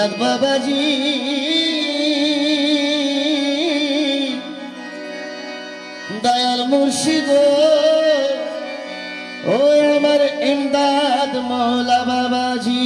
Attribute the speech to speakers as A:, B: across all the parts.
A: इमदाद बाबा जी दयाल मुर्शिद ओ अमर इमदाद मौला बाबा जी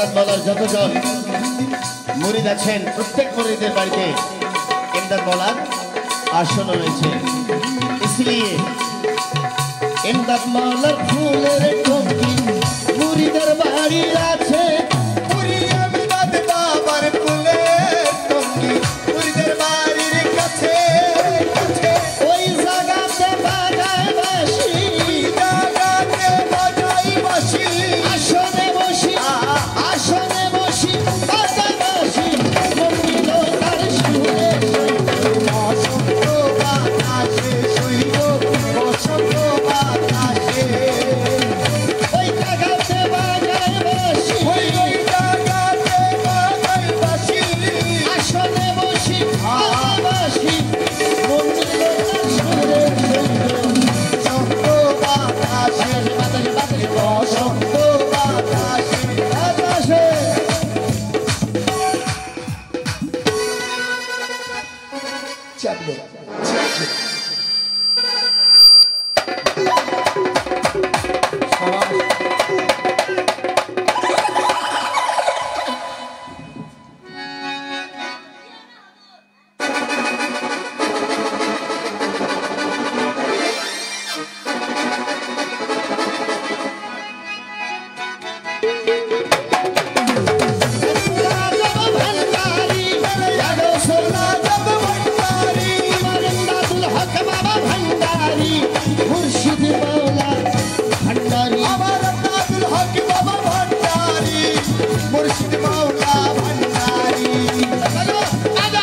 A: ইমদাদ মৌলার যতজন মুরিদ আছেন প্রত্যেক মুরিদের বাড়িতে ইমদাদ মৌলার আসন রয়েছে। इसलिए ইমদাদ মৌলার ফুলের টুকি মুরিদের বাড়ি আছে।
B: ইমদাদ বাবার ফুলের টুকি মুরিদের বাড়ির কাছে কাছে।
A: ওই জায়গাতে বাজায় বাঁশি,
B: জাগাতে বাজাই বাঁশি,
A: আসনে বসি আসনে বসি বাজায় বাঁশি। মন্দির তার সুরে
B: বসন্ত বাতাসে শৈব বসন্ত বাতাসে।
A: ওই জায়গাতে বাজায় বাঁশি,
B: ওই জাগাতে বাজাই বাঁশি,
A: আসনে বসি বাজায় বাঁশি। মন্দির তার সুরে
B: বসন্ত বাতাসে
A: বাতাসে বাতাসে
B: বসন্ত বাতাসে।
A: বাতাসে।
B: চাপলো
A: भंडारी यादव सोना जब भंडारी इमदादुल हक बाबा भंडारी मुर्शिद मौला भंडारी
B: আমার ইমদাদুল হক বাবা ভান্ডারি মুর্শিদ মাওলা ভান্ডারি।
A: चलो आजा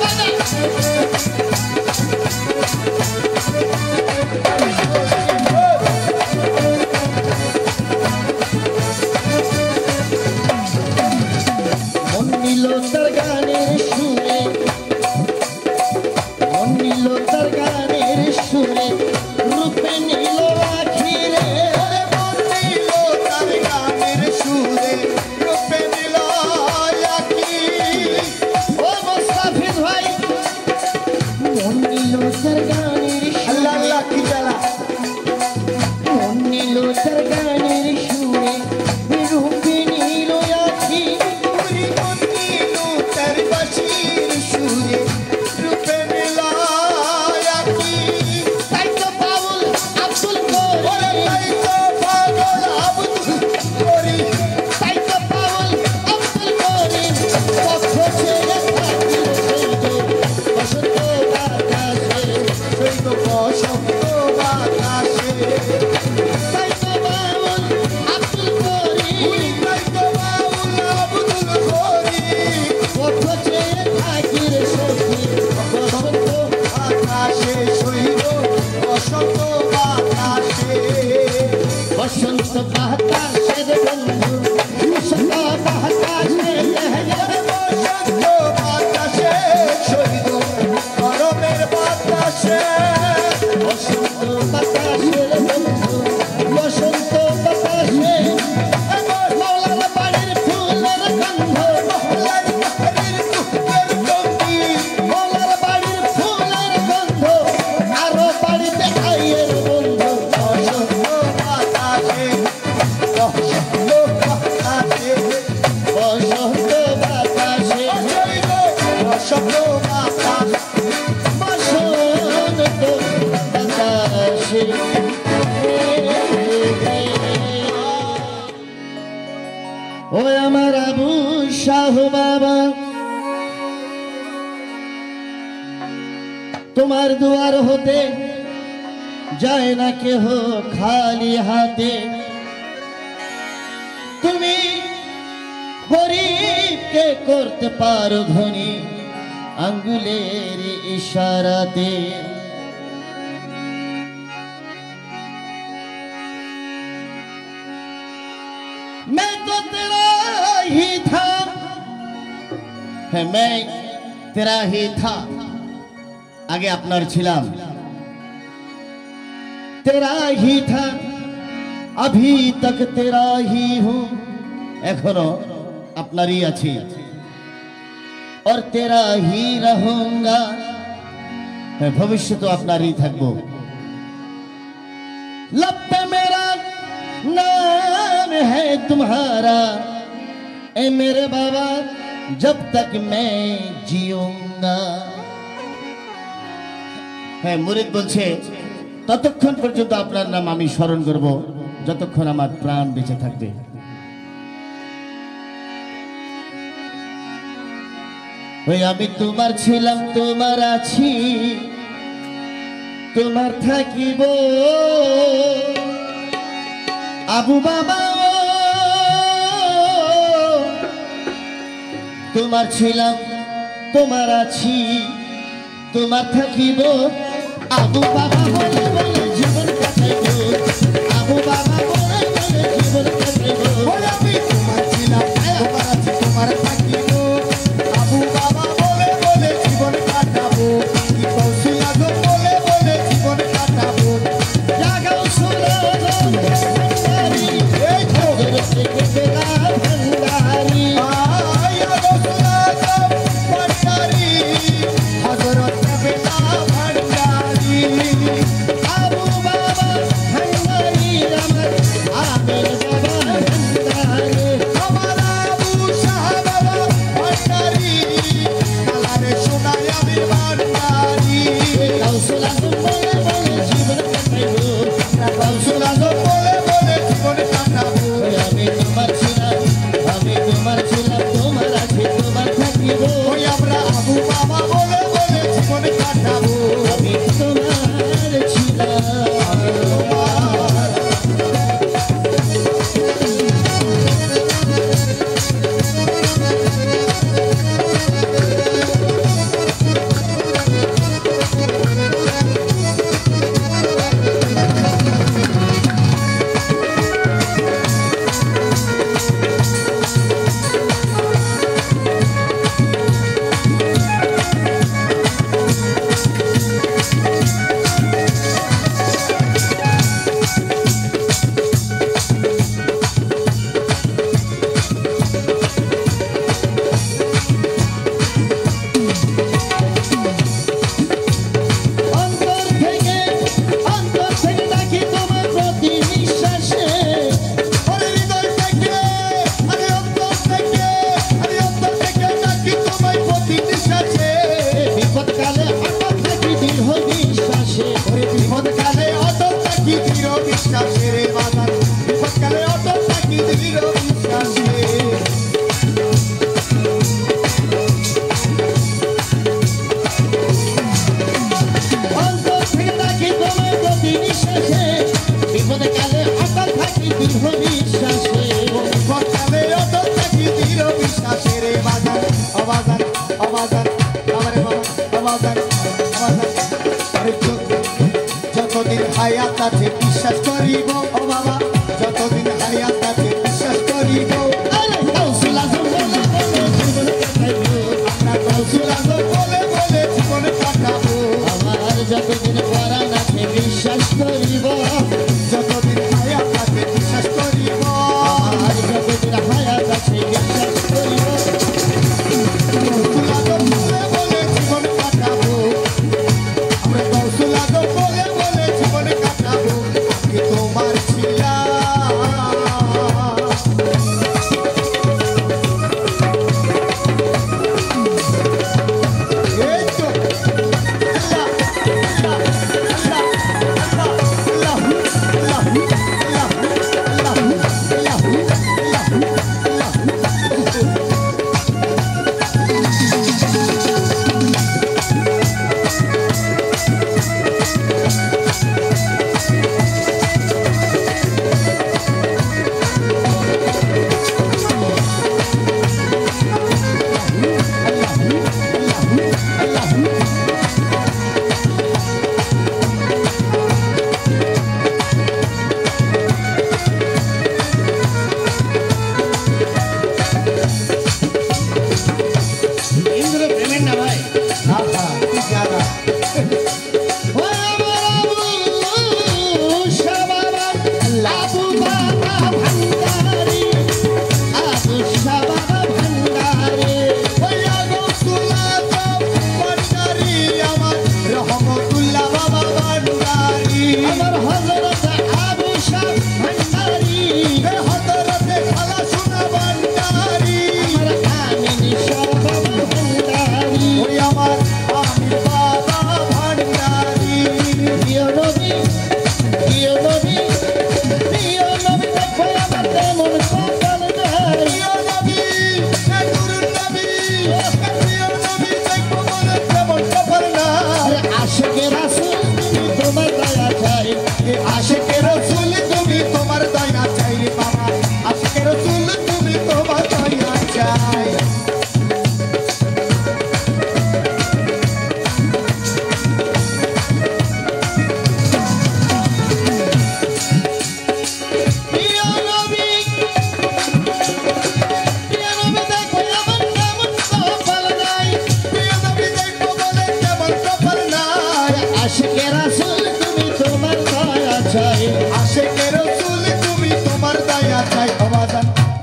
A: आजा মন নিল তার গানের সুরে, মন নিল তার গানের সুরে, রূপে নিল আখিরে।
B: ওরে মন নিল তার গানের সুরে রূপে নিল আখি।
A: ও মুস্তাফিজ ভাই, মন নিল তার গানের
B: আল্লাহ আল্লাহ কি জ্বালা।
A: মন নিল তার গানের সুরে, রূপে নিল আখি।
B: পুরি মন নিল তার বাঁশির সুরে রূপে নিল আখি।
A: তাই তো বাউল আব্দুল
B: ওরে
A: করিম,
B: তাই তো পাগল আব্দুল করিম,
A: তাই তো বাউল আব্দুল করিম পক্ষ ছেড়ে থাকি বসন্ত বাতাসে।
B: সৈন্য বসন্ত বাতাসে।
A: তাই তো বাউল আব্দুল করিম
B: তাই তো বাউল আব্দুল করিম
A: পক্ষ ছেড়ে থাকি রে সখী বসন্ত
B: বাতাসে সৈন্য বসন্ত বাতাসে।
A: বসন্ত বাতাসের বন্ধু বসন্ত বাতাসে
B: বসন্ত বাতাসে সৈন্য গরমের বাতাসে।
A: বসন্ত বাতাসের বন্ধু বসন্ত বাতাসে মৌলার বাড়ির ফুলের গন্ধ,
B: মহলার বাড়ির দুঃখের গন্ধি,
A: মৌলার বাড়ির ফুলের গন্ধ, আরো বাড়িতে আইয়ের বন্ধু।
B: বসন্ত বাতাসে বসন্ত বাতাসে
A: বসন্ত বাতাসে
B: সৈন্য বসন্ত বাতাসে।
A: বসন্ত বাতাসে। ও আমার আবু শাহ বাবা, তোমার দুয়ার হতে যায় না কেহ খালি হাতে। তুমি গরিবকে করতে পারো ধনী আঙ্গুলের ইশারাতে। मैं तो तेरा ही था, है मैं तेरा ही था, आगे আপনার ছিলাম। तेरा ही था अभी तक तेरा ही हूँ, এখনো আপনারই আছি। और तेरा ही रहूंगा, मैं भविष्य तो আপনারই থাকবো। लब पे मेरा नाम है तुम्हारा, ए मेरे बाबा जब तक मैं जीऊंगा। হ্যাঁ মুরিদ বলছে ততক্ষণ পর্যন্ত আপনার নাম আমি স্মরণ করব যতক্ষণ আমার প্রাণ বেঁচে থাকবে। ওই আমি তোমার ছিলাম তোমার আছি তোমার থাকিব আবু বাবা তোমার ছিলাম তোমার আছি তোমার থাকিব আবু বাবা বলে বলে জীবন কাটাইব আবু বাবা বলে বলে জীবন কাটাইব
B: আমি তোমার ছিলাম তোমার আছি তোমার থাকিব আবু বাবা বলে বলে জীবন কাটাবো কি কৌশল আগো বলে বলে জীবন কাটাবো
A: জাগাও সুরা ভান্ডারি এই খবর থেকে বেলা ভান্ডারি
B: আয়া রসুলা ভান্ডারি হযরত বেলা ভান্ডারি
A: আবু বাবা ভান্ডারি আমার আমের বাবা ভান্ডারি
B: আমার আবু শাহ বাবা ভান্ডারি কালারে সোনায় আমির ভান্ডারি
A: কৌশল আজম বলে বলে জীবন কাটাইব কৌশল আজম
B: বলে বলে জীবন কাটাবো
A: আমি তোমার ছিলাম তোমার আছি তোমার থাকিব
B: ওই আমরা আবু বাবা বলে বলে জীবন কাটাবো
A: আমি তোমার ছিলাম অন্তর থেকে ডাকি তোমার প্রতি নিঃশ্বাসে
B: ওরে হৃদয় থেকে আরে অন্তর থেকে ডাকি তোমায় প্রতি নিঃশ্বাসে
A: বিপদকালে হঠাৎ থাকি দৃঢ় বিশ্বাসে
B: ওরে বিপদকালে অটল থাকি দৃঢ় বিশ্বাসে রে বাজার বিপদকালে অটল থাকি দৃঢ় বিশ্বাসে
A: অন্তর থেকে ডাকি তোমার প্রতি নিঃশ্বাসে বিপদকালে হঠাৎ থাকি দৃঢ় বিশ্বাসে
B: বিপদকালে অটল থাকি দৃঢ় বিশ্বাসে রে বাজার আবাজার আমারে বাবা আবাজার আরে যতদিন হায়াত আছে বিশ্বাস করিব ও বাবা যতদিন হায়াত আছে বিশ্বাস করিব
A: আরে কৌশল আজম বলে বলে জীবন কাটাইব
B: আমরা কৌশল আজম বলে বলে জীবন কাটাবো
A: আমার যতদিন পরাণ আছে বিশ্বাস করিব
B: যতদিন হায়াত আছে বিশ্বাস করিব
A: আমার যতদিন হায়াত আছে বিশ্বাস করিব
B: কৌশল আজম বলে বলে জীবন কাটাবো আমরা কৌশল আজম বলে বলে জীবন কাটাবো আমি তোমার ছিলাম এই তো আল্লাহ আল্লাহ আল্লাহ আল্লাহ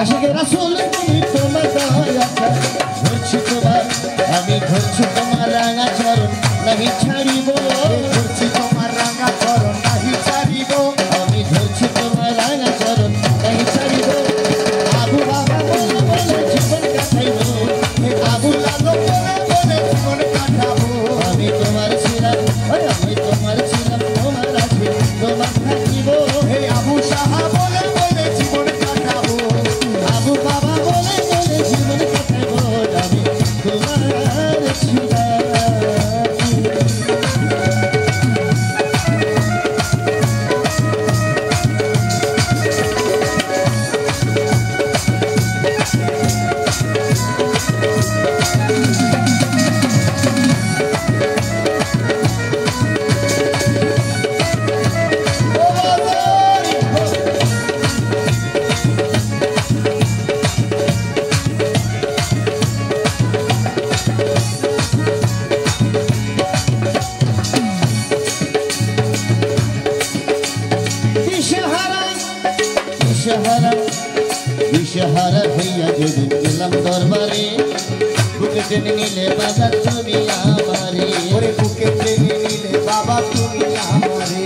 A: আশিকে রাসূল তুমি তোমার দয়া ধরছি তোমার আমি ধরছি তোমার রাঙা চরণ নাহি ছাড়িব
B: ধরছি তোমার রাঙা চরণ নাহি ছাড়িব
A: আমি ধরছি তোমার রাঙা চরণ নাহি ছাড়িব আবু বাবা বলে বলে জীবন কাটাইব আবু
B: লালো বলে বলে জীবন কাটাবো
A: আমি তোমার ছিলাম আমি তোমার ছিলাম তোমার আছি তোমার থাকিব
B: হে আবু সাহা বলে বলে জীবন কাটাবো
A: আবু বাবা বলে বলে জীবন কাটাইব আমি তোমার ছিলাম দিশেহারা হইয়া যেদিন গেলাম দরবারে বুকে টেনে নিলে বাজার তুমি আমারে
B: ওরে বুকে টেনে নিলে বাবা তুমি আমারে